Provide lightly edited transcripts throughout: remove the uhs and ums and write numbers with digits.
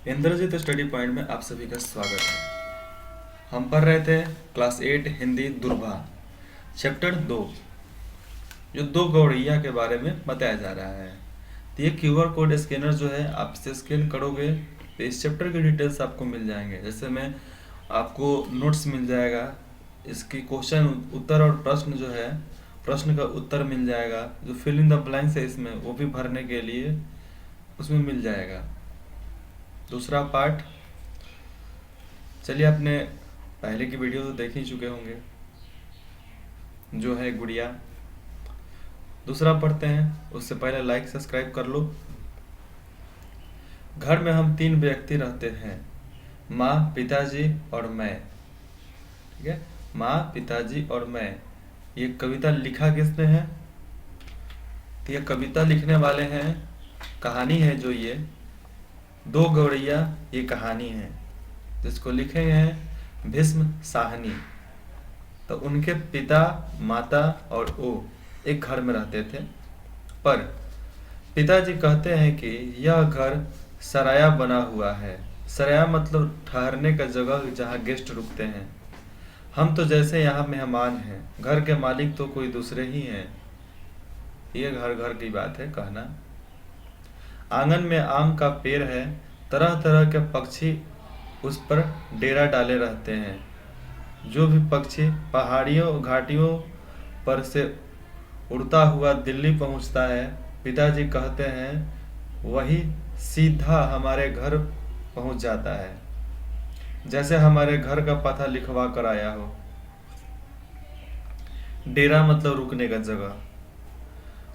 Indrajit study point में आप सभी का स्वागत है। हम पढ़ रहे थे क्लास 8 हिंदी दुर्भा चैप्टर 2, जो दो गौड़ैया के बारे में बताया जा रहा है। तो ये क्यूआर कोड स्कैनर जो है आप इसे स्कैन करोगे तो इस चैप्टर के डिटेल्स आपको मिल जाएंगे। जैसे में आपको नोट्स मिल जाएगा, इसकी क्वेश्चन उत्तर और प्रश्न जो है प्रश्न का उत्तर मिल जाएगा, जो फिल इन द ब्लैंक्स है इसमें वो भी भरने के लिए उसमें मिल जाएगा। दूसरा पार्ट, चलिए आपने पहले की वीडियो तो देख ही चुके होंगे, जो है गुड़िया। दूसरा पढ़ते हैं, उससे पहले लाइक सब्सक्राइब कर लो। घर में हम 3 व्यक्ति रहते हैं, माँ, पिताजी और मैं। ठीक है, माँ, पिताजी और मैं। ये कविता लिखा किसने है? तो ये कविता लिखने वाले हैं, कहानी है जो ये दो गौड़ैया, ये कहानी है जिसको लिखे हैं भीष्म साहनी। तो उनके पिता, माता और वो एक घर में रहते थे, पर पिताजी कहते हैं कि यह घर सराया बना हुआ है। सराया मतलब ठहरने का जगह जहाँ गेस्ट रुकते हैं। हम तो जैसे यहाँ मेहमान हैं, घर के मालिक तो कोई दूसरे ही हैं। ये घर घर की बात है कहना। आंगन में आम का पेड़ है, तरह तरह के पक्षी उस पर डेरा डाले रहते हैं। जो भी पक्षी पहाड़ियों घाटियों पर से उड़ता हुआ दिल्ली पहुंचता है, पिताजी कहते हैं वही सीधा हमारे घर पहुंच जाता है, जैसे हमारे घर का पता लिखवा कर आया हो। डेरा मतलब रुकने का जगह।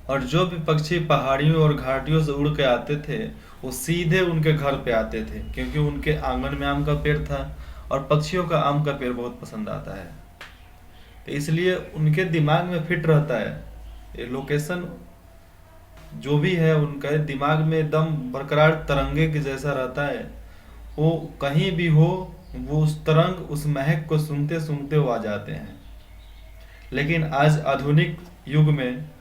और जो भी पक्षी पहाड़ियों और घाटियों से उड़ के आते थे वो सीधे उनके घर पे आते थे, क्योंकि उनके आंगन में आम का पेड़ था और पक्षियों का आम का पेड़ बहुत पसंद आता है। तो इसलिए उनके दिमाग में फिट रहता है ये लोकेशन, जो भी है उनका दिमाग में एकदम बरकरार तरंगे के जैसा रहता है। वो कहीं भी हो, वो उस तरंग उस महक को सुनते सुनते वो आ जाते हैं। लेकिन आज आधुनिक युग में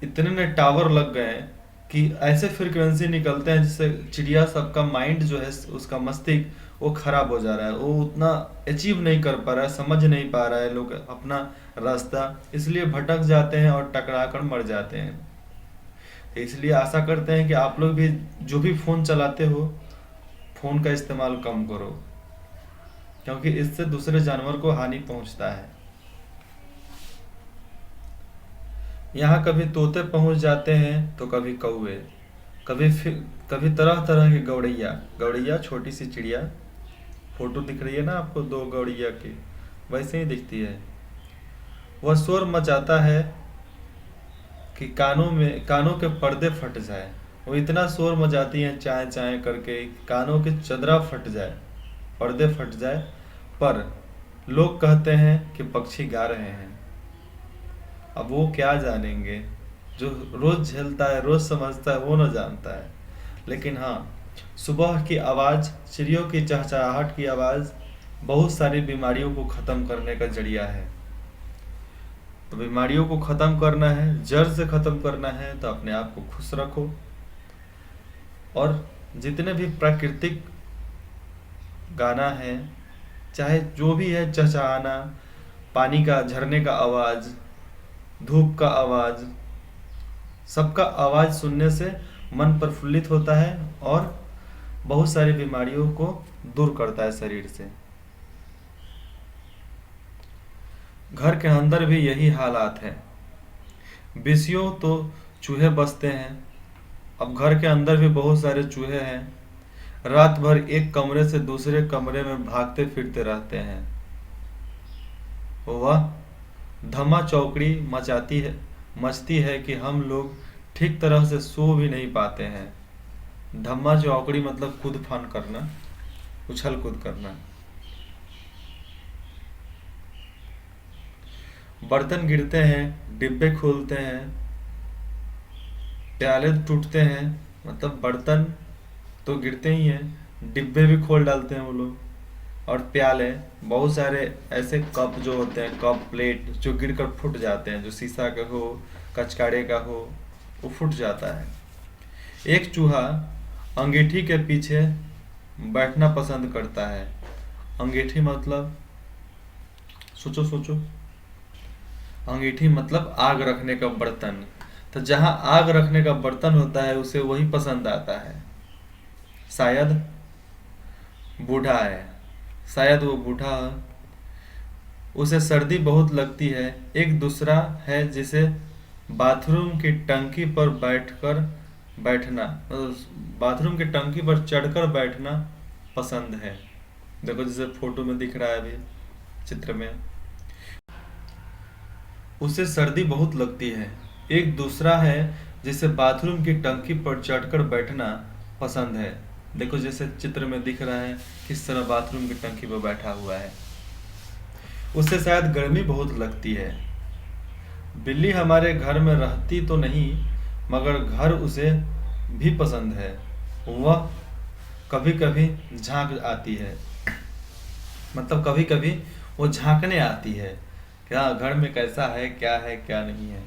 इतने ने टावर लग गए हैं कि ऐसे फ्रिक्वेंसी निकलते हैं जिससे चिड़िया सबका माइंड जो है, उसका मस्तिष्क वो खराब हो जा रहा है। वो उतना अचीव नहीं कर पा रहा है, समझ नहीं पा रहा है लोग अपना रास्ता, इसलिए भटक जाते हैं और टकरा कर मर जाते हैं। तो इसलिए आशा करते हैं कि आप लोग भी जो भी फ़ोन चलाते हो, फ़ोन का इस्तेमाल कम करो, क्योंकि इससे दूसरे जानवर को हानि पहुंचता है। यहाँ कभी तोते पहुंच जाते हैं तो कभी कौवे, कभी तरह तरह की गौड़ैया। गौड़ैया छोटी सी चिड़िया, फोटो दिख रही है ना आपको दो गौड़ैया की, वैसे ही दिखती है। वह शोर मचाता है कि कानों के पर्दे फट जाए। वो इतना शोर मचाती हैं चाय चाय करके, कानों के चदरा फट जाए, पर्दे फट जाए। पर लोग कहते हैं कि पक्षी गा रहे हैं। अब वो क्या जानेंगे, जो रोज झेलता है, रोज समझता है, वो न जानता है। लेकिन हाँ, सुबह की आवाज़, चिड़ियों की चहचहाहट की आवाज़ बहुत सारी बीमारियों को ख़त्म करने का जरिया है। तो बीमारियों को ख़त्म करना है, जड़ से ख़त्म करना है, तो अपने आप को खुश रखो। और जितने भी प्राकृतिक गाना है, चाहे जो भी है, चहचहाना, पानी का झरने का आवाज़, धूप का आवाज़, सबका आवाज़ सुनने से मन प्रफुल्लित होता है और बहुत सारी बीमारियों को दूर करता है शरीर से। घर के अंदर भी यही हालात है। विषयों तो चूहे बसते हैं, अब घर के अंदर भी बहुत सारे चूहे हैं। रात भर एक कमरे से दूसरे कमरे में भागते फिरते रहते हैं। वह धमा चौकड़ी मचती है कि हम लोग ठीक तरह से सो भी नहीं पाते हैं। धम्मा चौकड़ी मतलब कूद फान करना, उछल कूद करना। बर्तन गिरते हैं, डिब्बे खोलते हैं, प्याले टूटते हैं, मतलब बर्तन तो गिरते ही हैं, डिब्बे भी खोल डालते हैं वो लोग। और प्याले, बहुत सारे ऐसे कप जो होते हैं, कप प्लेट जो गिरकर फूट जाते हैं, जो शीशा का हो, कचकाड़े का हो, वो फूट जाता है। एक चूहा अंगीठी के पीछे बैठना पसंद करता है। अंगीठी मतलब, सोचो सोचो, अंगीठी मतलब आग रखने का बर्तन। तो जहाँ आग रखने का बर्तन होता है उसे वही पसंद आता है। शायद बूढ़ा है, शायद वो बूढ़ा है, उसे सर्दी बहुत लगती है। एक दूसरा है जिसे बाथरूम की टंकी पर बैठना, बाथरूम की टंकी पर चढ़कर बैठना पसंद है। देखो जैसे फोटो में दिख रहा है अभी चित्र में, उसे सर्दी बहुत लगती है। एक दूसरा है जिसे बाथरूम की टंकी पर चढ़कर बैठना पसंद है। देखो जैसे चित्र में दिख रहा है किस तरह बाथरूम की टंकी पर बैठा हुआ है। उसे शायद गर्मी बहुत लगती है। बिल्ली हमारे घर में रहती तो नहीं, मगर घर उसे भी पसंद है। वह कभी कभी झांक आती है, मतलब कभी कभी वो झांकने आती है, क्या घर में कैसा है क्या नहीं है।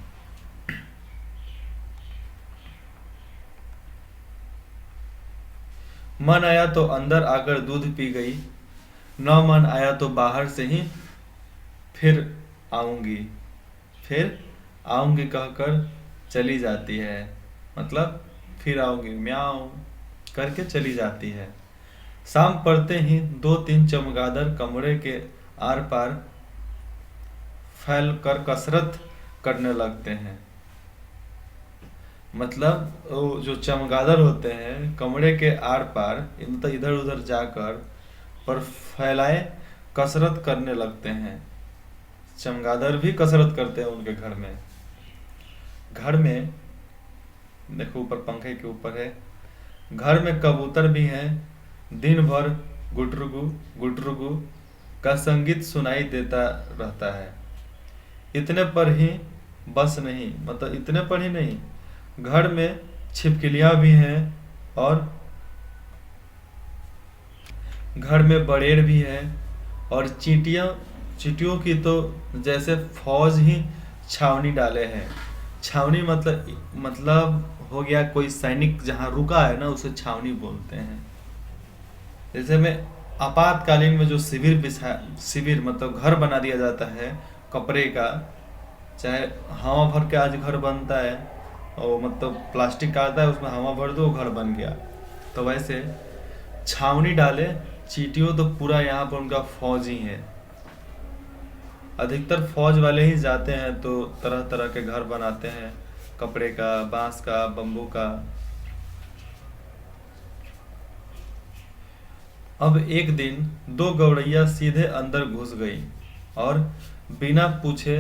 मन आया तो अंदर आकर दूध पी गई, न मन आया तो बाहर से ही फिर आऊंगी, फिर आऊंगी कहकर चली जाती है। मतलब फिर आऊंगी म्याऊं करके चली जाती है। शाम पड़ते ही दो तीन चमगादड़ कमरे के आर पार फैल कर कसरत करने लगते हैं। मतलब वो जो चमगादड़ होते हैं कमरे के आर पार, मतलब इधर उधर जाकर पर फैलाए कसरत करने लगते हैं। चमगादड़ भी कसरत करते हैं उनके घर में। घर में देखो ऊपर पंखे के ऊपर है, घर में कबूतर भी हैं। दिन भर गुटरुगु गुटरुगु का संगीत सुनाई देता रहता है। इतने पर ही बस नहीं, मतलब इतने पर ही नहीं, घर में छिपकलियां भी हैं और घर में बड़ेर भी है। और चींटियों की तो जैसे फौज ही छावनी डाले हैं। छावनी मतलब हो गया कोई सैनिक जहाँ रुका है ना उसे छावनी बोलते हैं। जैसे में आपातकालीन में जो शिविर मतलब घर बना दिया जाता है कपड़े का, चाहे हवा भर के आज घर बनता है और मतलब प्लास्टिक का आता है उसमें हवा भर दो घर बन गया, तो वैसे छावनी डाले। चींटियों तो पूरा यहाँ पर उनका फौज ही है। अधिकतर फौज वाले ही जाते हैं तो तरह तरह के घर बनाते हैं, कपड़े का, बांस का, बम्बू का। अब एक दिन दो गौरैया सीधे अंदर घुस गई और बिना पूछे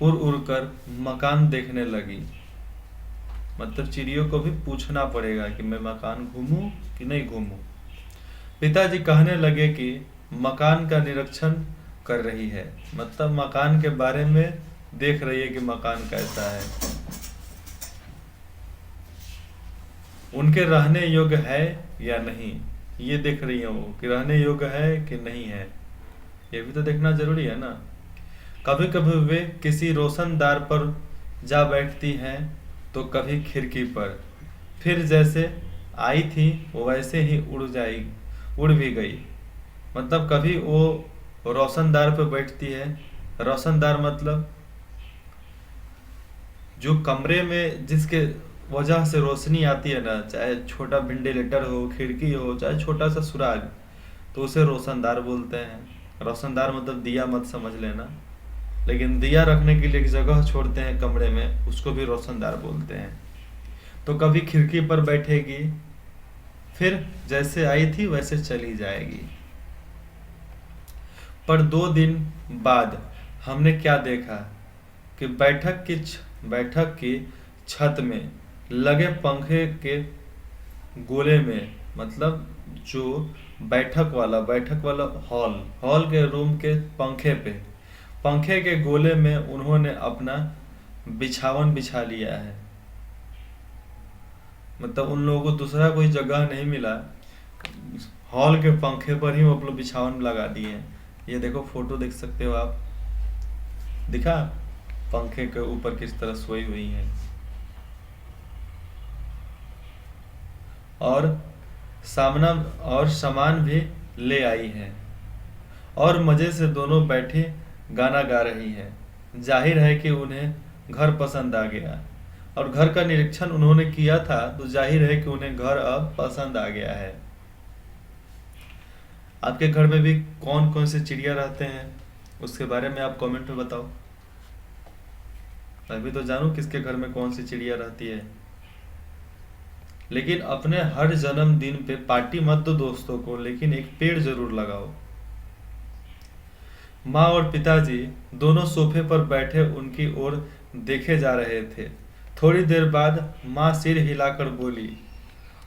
उड़ उड़ कर मकान देखने लगी। मतलब चिड़ियों को भी पूछना पड़ेगा कि मैं मकान घूमूं कि नहीं घूमूं। पिताजी कहने लगे कि मकान का निरीक्षण कर रही है, मतलब मकान के बारे में देख रही है कि मकान कैसा है, उनके रहने योग्य है या नहीं, ये देख रही है वो कि रहने योग्य है कि नहीं है। ये भी तो देखना जरूरी है ना। कभी कभी वे किसी रोशनदार पर जा बैठती हैं तो कभी खिड़की पर। फिर जैसे आई थी वो वैसे ही उड़ भी गई। मतलब कभी वो रोशनदार पर बैठती है। रोशनदार मतलब जो कमरे में जिसके वजह से रोशनी आती है ना, चाहे छोटा वेंटिलेटर हो, खिड़की हो, चाहे छोटा सा सुराग, तो उसे रोशनदार बोलते हैं। रोशनदार मतलब दिया मत समझ लेना, लेकिन दिया रखने के लिए एक जगह छोड़ते हैं कमरे में, उसको भी रोशनदार बोलते हैं। तो कभी खिड़की पर बैठेगी, फिर जैसे आई थी वैसे चली जाएगी। पर 2 दिन बाद हमने क्या देखा कि बैठक की छत में लगे पंखे के गोले में, मतलब जो बैठक वाला हॉल के रूम के पंखे के गोले में उन्होंने अपना बिछावन बिछा लिया है। मतलब उन लोगों को दूसरा कोई जगह नहीं मिला, हॉल के पंखे पर ही वो अपना बिछावन लगा दिए हैं। ये देखो फोटो देख सकते हो आप, दिखा पंखे के ऊपर किस तरह सोई हुई है। और सामना और सामान भी ले आई हैं और मज़े से दोनों बैठी गाना गा रही हैं। जाहिर है कि उन्हें घर पसंद आ गया और घर का निरीक्षण उन्होंने किया था, तो जाहिर है कि उन्हें घर अब पसंद आ गया है। आपके घर में भी कौन कौन से चिड़िया रहते हैं, उसके बारे में आप कमेंट में बताओ। मैं भी तो जानूं किसके घर में कौन सी चिड़िया रहती है। लेकिन अपने हर जन्मदिन पे पार्टी मत दो दोस्तों को, लेकिन एक पेड़ जरूर लगाओ। माँ और पिताजी दोनों सोफे पर बैठे उनकी ओर देखे जा रहे थे। थोड़ी देर बाद माँ सिर हिलाकर बोली,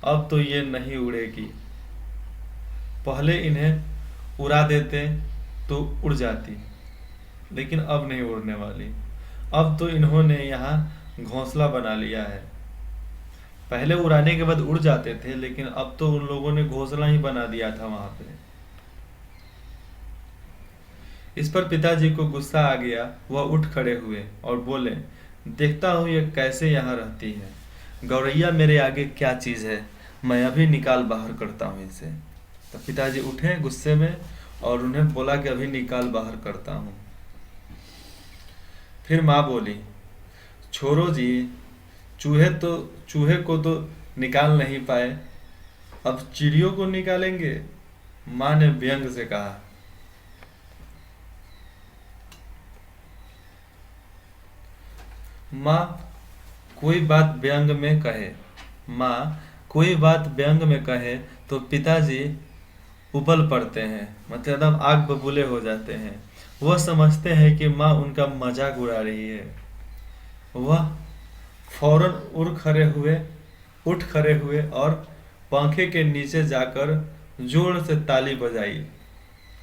अब तो ये नहीं उड़ेगी। पहले इन्हें उड़ा देते तो उड़ जाती, लेकिन अब नहीं उड़ने वाली। अब तो इन्होंने यहाँ घोंसला बना लिया है। पहले उड़ाने के बाद उड़ जाते थे, लेकिन अब तो उन लोगों ने घोंसला ही बना दिया था वहां पे। इस पर पिताजी को गुस्सा आ गया। वह उठ खड़े हुए और बोले, देखता हूँ ये कैसे यहाँ रहती है। गौरैया मेरे आगे क्या चीज़ है, मैं अभी निकाल बाहर करता हूँ इसे। तो पिताजी उठे गुस्से में और उन्हें बोला कि अभी निकाल बाहर करता हूँ। फिर माँ बोली, छोड़ो जी, चूहे को तो निकाल नहीं पाए, अब चिड़ियों को निकालेंगे। माँ ने व्यंग से कहा। माँ कोई बात व्यंग में कहे माँ कोई बात व्यंग में कहे तो पिताजी उबल पड़ते हैं, मतलब एकदम आग बबूले हो जाते हैं। वह समझते हैं कि माँ उनका मजाक उड़ा रही है। वह फौरन उठ खड़े हुए और पंखे के नीचे जाकर जोर से ताली बजाई।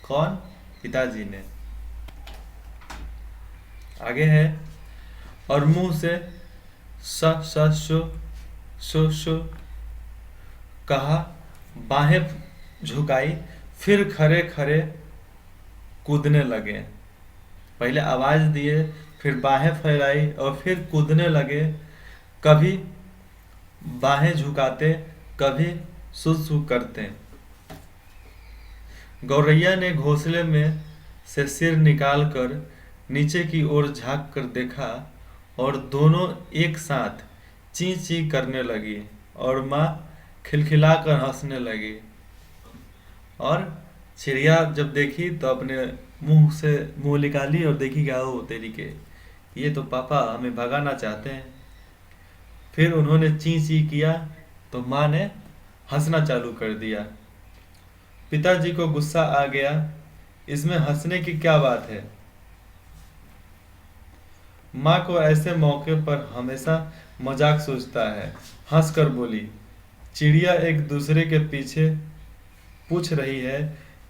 कौन? पिताजी ने। आगे है, और मुंह से स स शो शो कहा, बाहें झुकाई, फिर खड़े खड़े कूदने लगे। पहले आवाज दिए, फिर बाहें फैलाई और फिर कूदने लगे। कभी बाहें झुकाते, कभी सु करते। गौरैया ने घोंसले में से सिर निकालकर नीचे की ओर झांक कर देखा और दोनों एक साथ ची ची करने लगी और माँ खिलखिलाकर हंसने लगी। और चिड़िया जब देखी तो अपने मुंह निकाली और देखी क्या हो तेरी के, ये तो पापा हमें भगाना चाहते हैं। फिर उन्होंने ची ची किया तो माँ ने हंसना चालू कर दिया। पिताजी को गुस्सा आ गया, इसमें हंसने की क्या बात है। माँ को ऐसे मौके पर हमेशा मजाक सूझता है। हंसकर बोली, चिड़िया एक दूसरे के पीछे पूछ रही है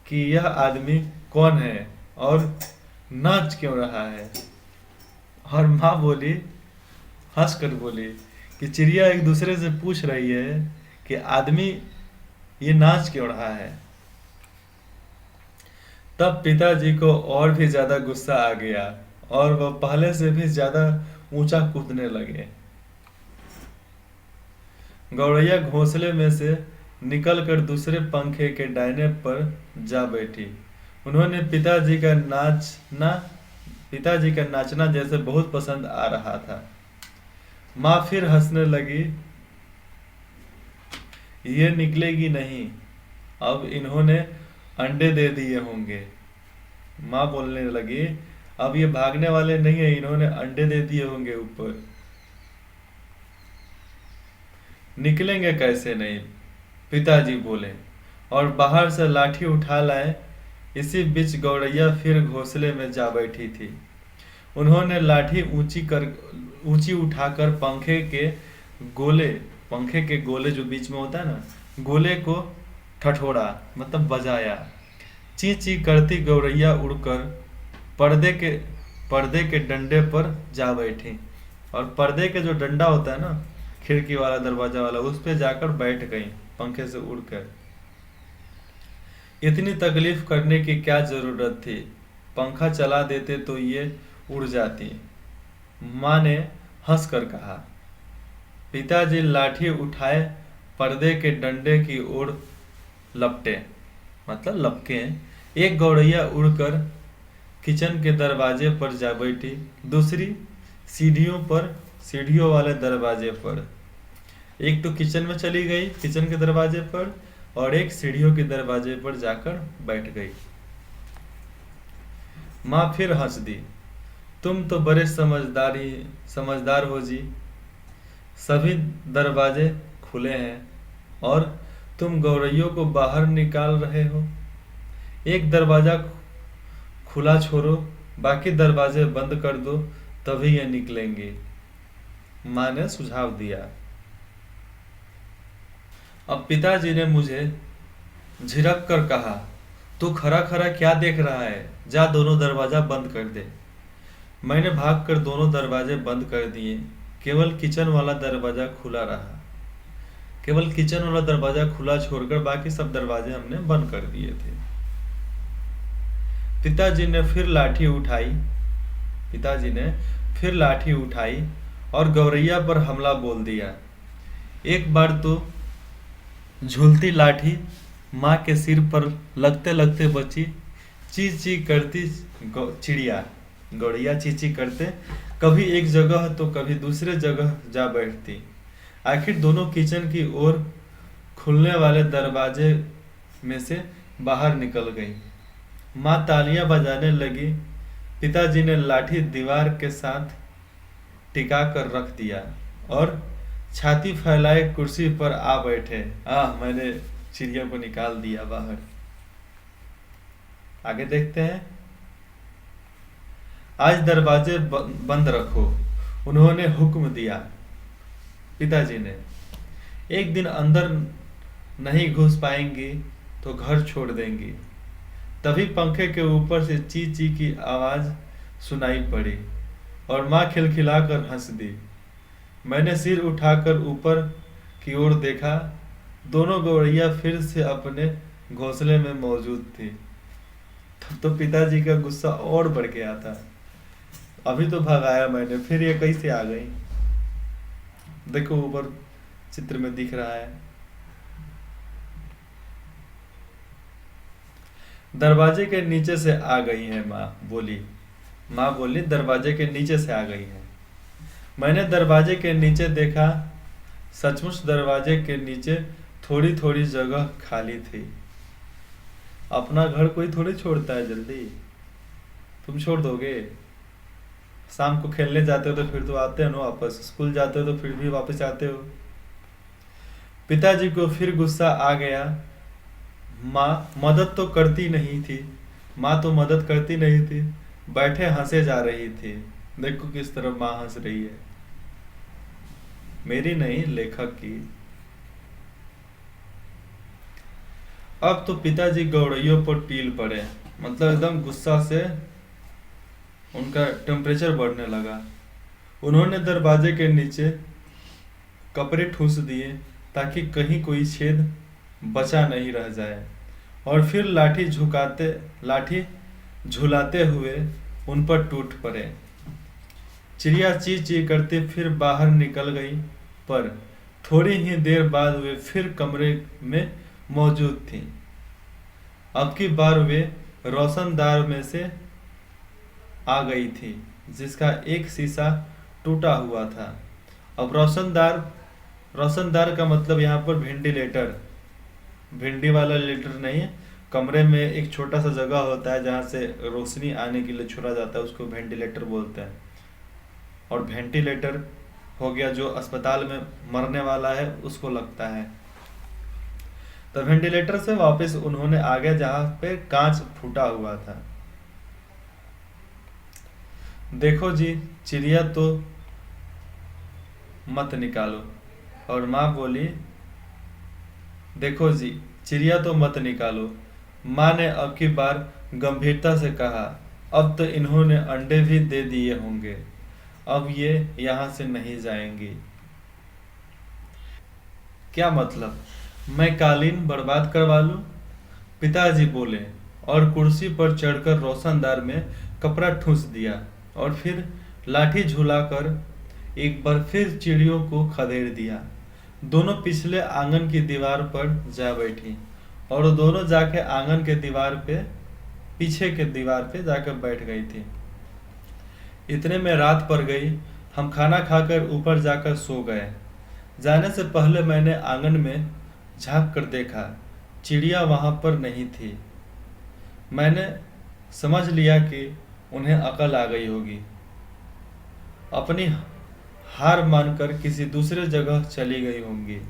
कि यह आदमी कौन है और नाच क्यों रहा है। और माँ बोली, हंसकर बोली कि चिड़िया एक दूसरे से पूछ रही है कि आदमी ये नाच क्यों रहा है। तब पिताजी को और भी ज्यादा गुस्सा आ गया और वह पहले से भी ज्यादा ऊंचा कूदने लगे। गौरैया घोंसले में से निकलकर दूसरे पंखे के डायने पर जा बैठी। उन्होंने पिताजी का नाचना जैसे बहुत पसंद आ रहा था। माँ फिर हंसने लगी, ये निकलेगी नहीं, अब इन्होंने अंडे दे दिए होंगे। माँ बोलने लगी, अब ये भागने वाले नहीं है, इन्होंने अंडे दे दिए होंगे ऊपर। निकलेंगे कैसे नहीं, पिताजी बोले और बाहर से लाठी उठा लाए। इसी बीच गौरैया फिर घोंसले में जा बैठी थी। उन्होंने लाठी ऊंची उठाकर पंखे के गोले जो बीच में होता है ना, गोले को ठठोरा, मतलब बजाया। ची ची करती गौरैया उड़कर पर्दे के डंडे पर जा बैठी और पर्दे के जो डंडा होता है ना, खिड़की वाला दरवाजा वाला, उस पे जाकर बैठ गई पंखे से उड़कर। इतनी तकलीफ करने की क्या जरूरत थी, पंखा चला देते तो ये उड़ जाती। माँ ने हंसकर कहा। पिताजी लाठी उठाए पर्दे के डंडे की ओर लपटे, मतलब लपके। एक गौरैया उड़कर किचन के दरवाजे पर जा बैठी, दूसरी सीढ़ियों वाले दरवाजे पर। एक तो किचन में चली गई, किचन के दरवाजे पर, और एक सीढ़ियों के दरवाजे पर जाकर बैठ गई। माँ फिर हंस दी। तुम तो बड़े समझदार हो जी। सभी दरवाजे खुले हैं और तुम गौरैयों को बाहर निकाल रहे हो। एक दरवाजा खुला छोड़ो, बाकी दरवाजे बंद कर दो, तभी ये निकलेंगे। माँ ने सुझाव दिया। अब पिताजी ने मुझे झिड़क कर कहा, तू खड़ा खड़ा क्या देख रहा है, जा दोनों दरवाजा बंद कर दे। मैंने भागकर दोनों दरवाजे बंद कर दिए। केवल किचन वाला दरवाजा खुला रहा। केवल किचन वाला दरवाजा खुला छोड़कर बाकी सब दरवाजे हमने बंद कर दिए थे। पिताजी ने फिर लाठी उठाई और गौरैया पर हमला बोल दिया। एक बार तो झूलती लाठी माँ के सिर पर लगते लगते बची। ची ची करती चिड़िया गौरैया चींची करते कभी एक जगह तो कभी दूसरे जगह जा बैठती। आखिर दोनों किचन की ओर खुलने वाले दरवाजे में से बाहर निकल गई। माँ तालियां बजाने लगी। पिताजी ने लाठी दीवार के साथ टिका कर रख दिया और छाती फैलाए कुर्सी पर आ बैठे। मैंने चिड़िया को निकाल दिया बाहर। आगे देखते हैं। आज दरवाजे बंद रखो, उन्होंने हुक्म दिया। पिताजी ने, एक दिन अंदर नहीं घुस पाएंगी तो घर छोड़ देंगी। तभी पंखे के ऊपर से ची ची की आवाज सुनाई पड़ी और माँ खिलखिलाकर हंस दी। मैंने सिर उठाकर ऊपर की ओर देखा। दोनों गौरैया फिर से अपने घोंसले में मौजूद थी। तब तो पिताजी का गुस्सा और बढ़ गया था। अभी तो भगाया मैंने, फिर ये कैसे आ गई। देखो ऊपर चित्र में दिख रहा है। दरवाजे के नीचे से आ गई है, माँ बोली दरवाजे के नीचे से आ गई है। मैंने दरवाजे के नीचे देखा। सचमुच दरवाजे के नीचे थोड़ी थोड़ी जगह खाली थी। अपना घर कोई थोड़ी छोड़ता है जल्दी। तुम छोड़ दोगे? शाम को खेलने जाते हो तो फिर तो आते हो ना वापस, स्कूल जाते हो तो फिर भी वापस आते हो। पिताजी को फिर गुस्सा आ गया। माँ मदद तो करती नहीं थी, बैठे हंसे जा रही थी। देखो किस तरह माँ हंस रही है, मेरी नहीं लेखक की। अब तो पिताजी गौरैयों पर टील पड़े, मतलब एकदम गुस्सा से उनका टेम्परेचर बढ़ने लगा। उन्होंने दरवाजे के नीचे कपड़े ठूंस दिए ताकि कहीं कोई छेद बचा नहीं रह जाए, और फिर लाठी झुलाते हुए उन पर टूट पड़े। चिड़िया ची ची करते फिर बाहर निकल गई, पर थोड़ी ही देर बाद वे फिर कमरे में मौजूद थी। अब की बार वे रोशनदार में से आ गई थी, जिसका एक शीशा टूटा हुआ था। अब रोशनदार का मतलब यहाँ पर वेंटिलेटर, भिंडी वाला लेटर नहीं, कमरे में एक छोटा सा जगह होता है जहाँ से रोशनी आने के लिए छोड़ा जाता है, उसको वेंटिलेटर बोलते हैं। और वेंटिलेटर हो गया जो अस्पताल में मरने वाला है उसको लगता है। तो वेंटिलेटर से वापस उन्होंने आगे जहाँ पे कांच फूटा हुआ था। देखो जी, चिड़िया तो मत निकालो। और माँ बोली, देखो जी, चिड़िया तो मत निकालो। माँ ने अब की बार गंभीरता से कहा, अब तो इन्होंने अंडे भी दे दिए होंगे, अब ये यहाँ से नहीं जाएंगी। क्या मतलब, मैं कालीन बर्बाद करवा लूं? पिताजी बोले और कुर्सी पर चढ़कर रोशनदार में कपड़ा ठूंस दिया और फिर लाठी झुलाकर एक बार फिर चिड़ियों को खदेड़ दिया। दोनों पिछले आंगन की दीवार पर जा बैठी और दोनों जाके आंगन के दीवार पे, पीछे के दीवार पे जाकर बैठ गई थी। इतने में रात पड़ गई। हम खाना खाकर ऊपर जाकर सो गए। जाने से पहले मैंने आंगन में झांक कर देखा, चिड़िया वहां पर नहीं थी। मैंने समझ लिया कि उन्हें अकल आ गई होगी, अपनी हार मानकर किसी दूसरे जगह चली गई होंगी।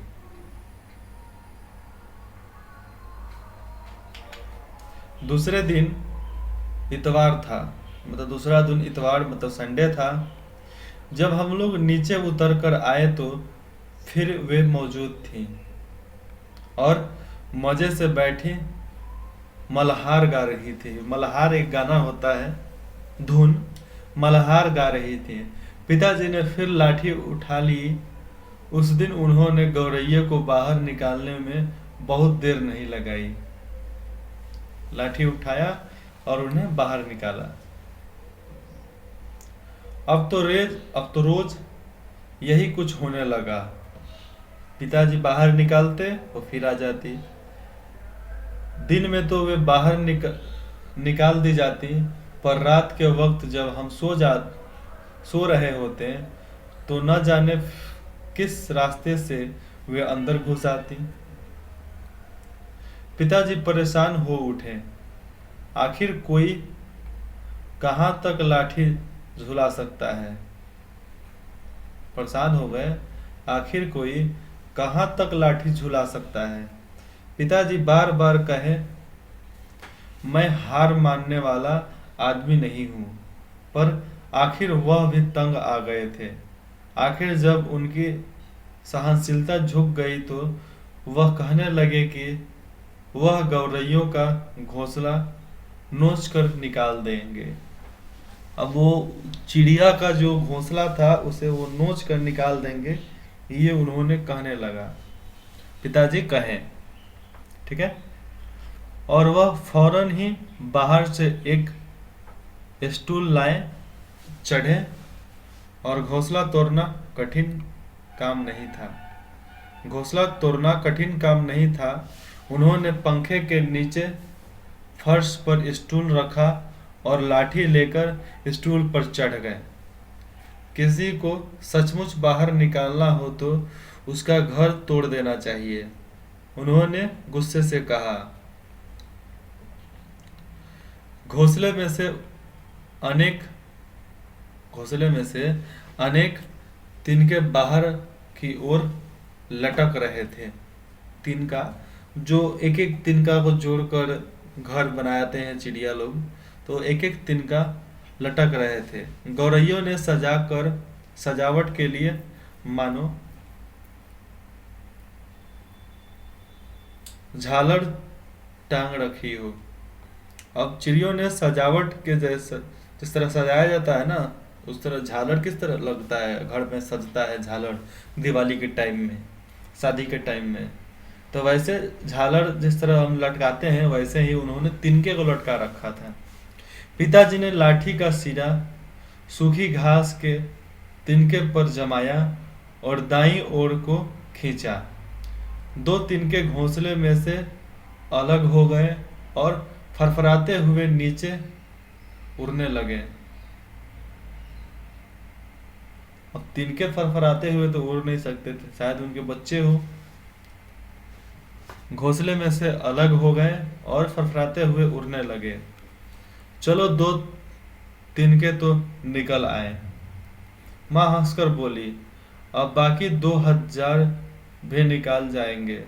दूसरे दिन इतवार था, मतलब दूसरा दिन इतवार मतलब संडे था। जब हम लोग नीचे उतर कर आए तो फिर वे मौजूद थी और मजे से बैठी मल्हार गा रही थी। मल्हार एक गाना होता है, धुन। मल्हार गा रही थी। पिताजी ने फिर लाठी उठा ली। उस दिन उन्होंने गौरैया को बाहर निकालने में बहुत देर नहीं लगाई। लाठी उठाया और उन्हें बाहर निकाला। अब तो रोज यही कुछ होने लगा। पिताजी बाहर निकालते और फिर आ जाती। दिन में तो वे बाहर निकाल दी जाती, पर रात के वक्त जब हम सो रहे होते तो न जाने किस रास्ते से वे अंदर घुस आती। पिताजी परेशान हो उठे। आखिर कोई कहाँ तक लाठी झुला सकता है। परेशान हो गए, आखिर कोई कहाँ तक लाठी झुला सकता है। पिताजी बार बार कहे, मैं हार मानने वाला आदमी नहीं हूं। पर आखिर वह भी तंग आ गए थे। आखिर जब उनकी सहनशीलता झुक गई तो वह कहने लगे कि वह गौरैयों का घोंसला नोच कर निकाल देंगे। अब वो चिड़िया का जो घोंसला था उसे वो नोच कर निकाल देंगे, ये उन्होंने कहने लगा। पिताजी कहें, ठीक है। और वह फौरन ही बाहर से एक स्टूल लाए, चढ़े और घोंसला तोड़ना कठिन काम नहीं था। घोंसला तोड़ना कठिन काम नहीं था। उन्होंने पंखे के नीचे फर्श पर स्टूल रखा और लाठी लेकर स्टूल पर चढ़ गए। किसी को सचमुच बाहर निकालना हो तो उसका घर तोड़ देना चाहिए, उन्होंने गुस्से से कहा। घोंसले में से अनेक तिनके बाहर की ओर लटक रहे थे। तिनका, जो एक एक तिनका को जोड़कर घर बनाते हैं चिड़िया लोग, तो एक एक तिनका लटक रहे थे। गौरैयों ने सजावट के लिए मानो झालर टांग रखी हो। अब चिड़ियों ने सजावट के जैसे जिस तरह सजाया जाता है ना, उस तरह झालर किस तरह लगता है, घर में सजता है झालर दिवाली के टाइम में, शादी के टाइम में, तो वैसे झालर जिस तरह हम लटकाते हैं वैसे ही उन्होंने तिनके को लटका रखा था। पिताजी ने लाठी का सिरा सूखी घास के तिनके पर जमाया और दाईं ओर को खींचा। दो तिनके घोंसले में से अलग हो गए और फरफराते हुए नीचे उड़ने लगे। अब तिनके फरफराते हुए तो उड़ नहीं सकते थे, शायद उनके बच्चे हो। घोंसले में से अलग हो गए और फरफराते हुए उड़ने लगे। चलो, दो तिनके तो निकल आए। माँ हंसकर बोली, अब बाकी 2000 भी निकाल जाएंगे।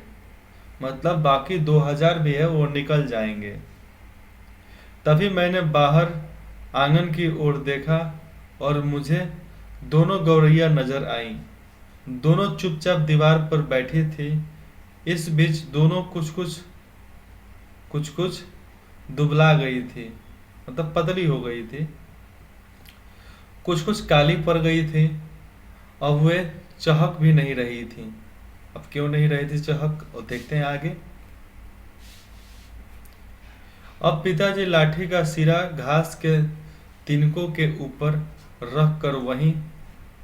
मतलब बाकी 2000 भी है, वो निकल जाएंगे। तभी मैंने बाहर आंगन की ओर देखा और मुझे दोनों गौरैया नजर आईं। दोनों चुपचाप दीवार पर बैठी थी। इस बीच दोनों कुछ कुछ दुबला गई थी, मतलब पतली हो गई थी। कुछ काली पड़ गई थी। अब वे चहक भी नहीं रही थी। अब क्यों नहीं रही थी चहक, और देखते हैं आगे। अब पिताजी लाठी का सिरा घास के तिनकों के ऊपर रख कर वहीं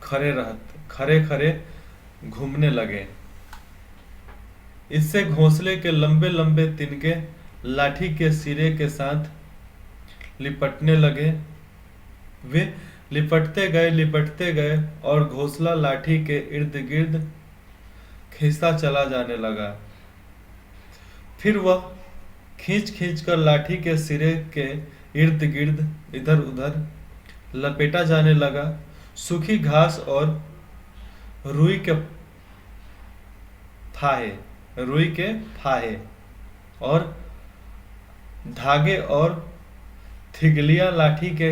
खड़े घूमने लगे। इससे घोंसले के लंबे लंबे तिनके लाठी के सिरे के साथ लिपटने लगे। वे लिपटते गए और घोंसला लाठी के इर्द गिर्द खींचता चला जाने लगा। फिर वह खींच खींच कर लाठी के सिरे के इर्द गिर्द इधर उधर लपेटा जाने लगा। सूखी घास और रुई के फाहे और धागे और थिगलियां लाठी के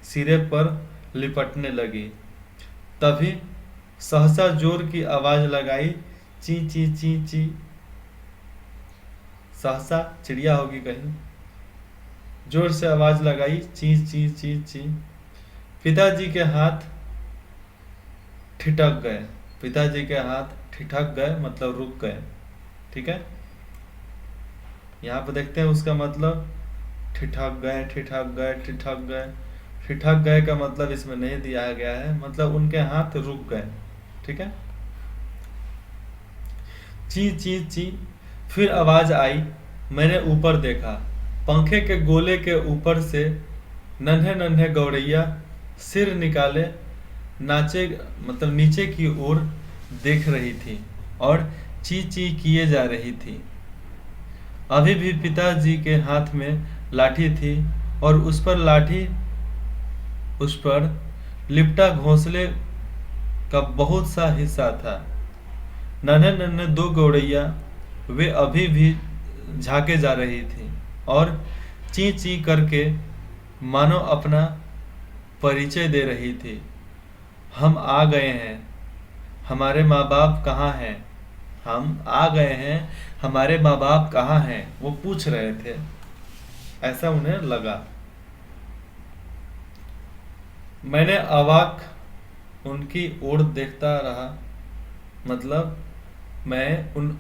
सिरे पर लिपटने लगी। तभी सहसा जोर की आवाज लगाई, ची ची ची ची। सहसा चिड़िया होगी कहीं। जोर से आवाज लगाई, ची ची ची ची। पिताजी के हाथ ठिठक गए। पिताजी के हाथ ठिठक गए मतलब रुक गए। ठीक है, यहाँ पे देखते हैं उसका मतलब ठिठक गए, ठिठक गए, ठिठक गए। ठिठक गए का मतलब इसमें नहीं दिया गया है, मतलब उनके हाथ रुक गए। ठीक है, ची ची ची। फिर आवाज आई। मैंने ऊपर देखा। पंखे के गोले के ऊपर से नन्हे नन्हे गौरैया सिर निकाले नाचे मतलब नीचे की ओर देख रही थी और ची ची किए जा रही थी। अभी भी पिताजी के हाथ में लाठी थी और उस पर लिपटा घोंसले का बहुत सा हिस्सा था। नन्हे नन्हे दो गौरैया वे अभी भी झाके जा रही थी और ची ची करके मानो अपना परिचय दे रही थी। हम आ गए हैं, हमारे माँ बाप कहाँ हैं? हम आ गए हैं, हमारे माँ बाप कहाँ हैं? वो पूछ रहे थे, ऐसा उन्हें लगा। मैंने अवाक उनकी ओर देखता रहा, मतलब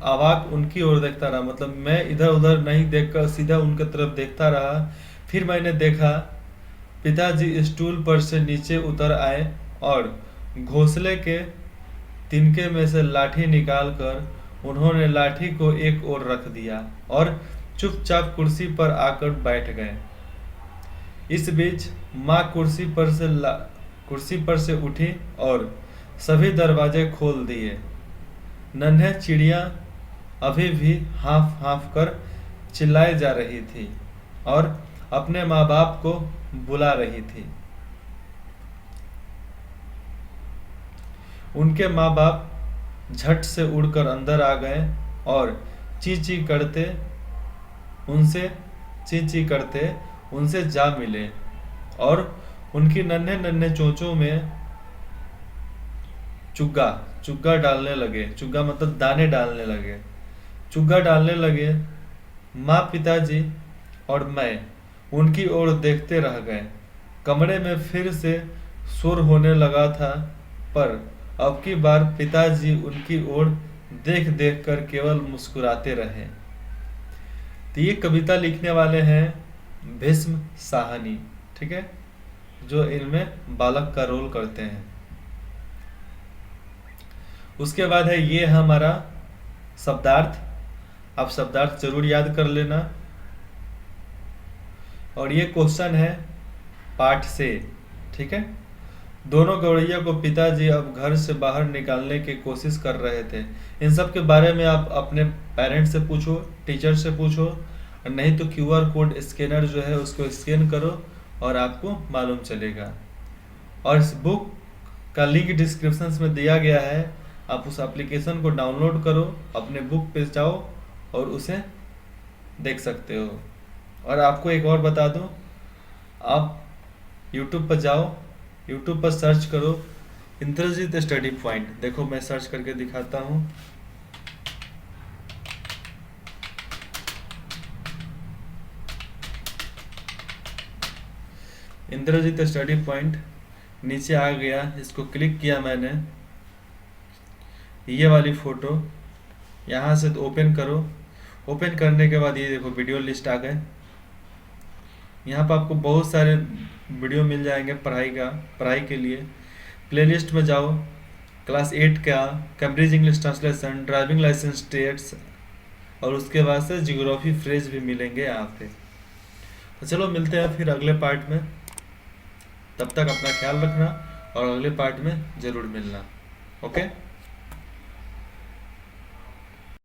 अवाक उनकी ओर देखता रहा, मतलब मैं इधर उधर नहीं देखकर सीधा उनकी तरफ देखता रहा। फिर मैंने देखा पिताजी स्टूल पर से नीचे उतर आए और घोंसले के तिनके में से लाठी निकालकर उन्होंने लाठी को एक ओर रख दिया और चुपचाप कुर्सी पर आकर बैठ गए। इस बीच माँ कुर्सी पर से उठी और सभी दरवाजे खोल दिए। नन्हे चिड़िया अभी भी हाँफ हाँफ कर चिल्लाए जा रही थी और अपने माँ बाप को बुला रही थी। उनके माँ बाप झट से उड़कर अंदर आ गए और ची ची करते उनसे जा मिले और उनकी नन्हे नन्हे चोंचों में चुग्गा डालने लगे। चुग्गा मतलब दाने डालने लगे। चुग्गा डालने लगे। माँ, पिताजी और मैं उनकी ओर देखते रह गए। कमरे में फिर से शोर होने लगा था, पर अब की बार पिताजी उनकी ओर देख देख कर केवल मुस्कुराते रहे। तो ये कविता लिखने वाले हैं भीष्म साहनी, ठीक है, जो इनमें बालक का रोल करते हैं। उसके बाद है ये हमारा शब्दार्थ। आप शब्दार्थ जरूर याद कर लेना। और ये क्वेश्चन है पाठ से, ठीक है। दोनों गौरैया को पिताजी अब घर से बाहर निकालने की कोशिश कर रहे थे। इन सब के बारे में आप अपने पेरेंट्स से पूछो, टीचर से पूछो, और नहीं तो QR कोड स्कैनर जो है उसको स्कैन करो और आपको मालूम चलेगा। और इस बुक का लिंक डिस्क्रिप्शन में दिया गया है। आप उस एप्लीकेशन को डाउनलोड करो, अपने बुक पे जाओ और उसे देख सकते हो। और आपको एक और बता दूं, आप YouTube पर जाओ, YouTube पर सर्च करो इंद्रजीत स्टडी पॉइंट। देखो मैं सर्च करके दिखाता हूँ। इंद्रजीत स्टडी पॉइंट नीचे आ गया, इसको क्लिक किया मैंने। ये वाली फोटो यहाँ से ओपन करो। ओपन करने के बाद ये देखो वीडियो लिस्ट आ गए। यहाँ पर आपको बहुत सारे वीडियो मिल जाएंगे पढ़ाई के लिए। प्लेलिस्ट में जाओ, क्लास 8 का Cambridge English translation, driving licence test, और उसके बाद से जियोग्राफी फ्रेज भी मिलेंगे यहाँ पे। तो चलो मिलते हैं फिर अगले पार्ट में। तब तक अपना ख्याल रखना और अगले पार्ट में ज़रूर मिलना। ओके।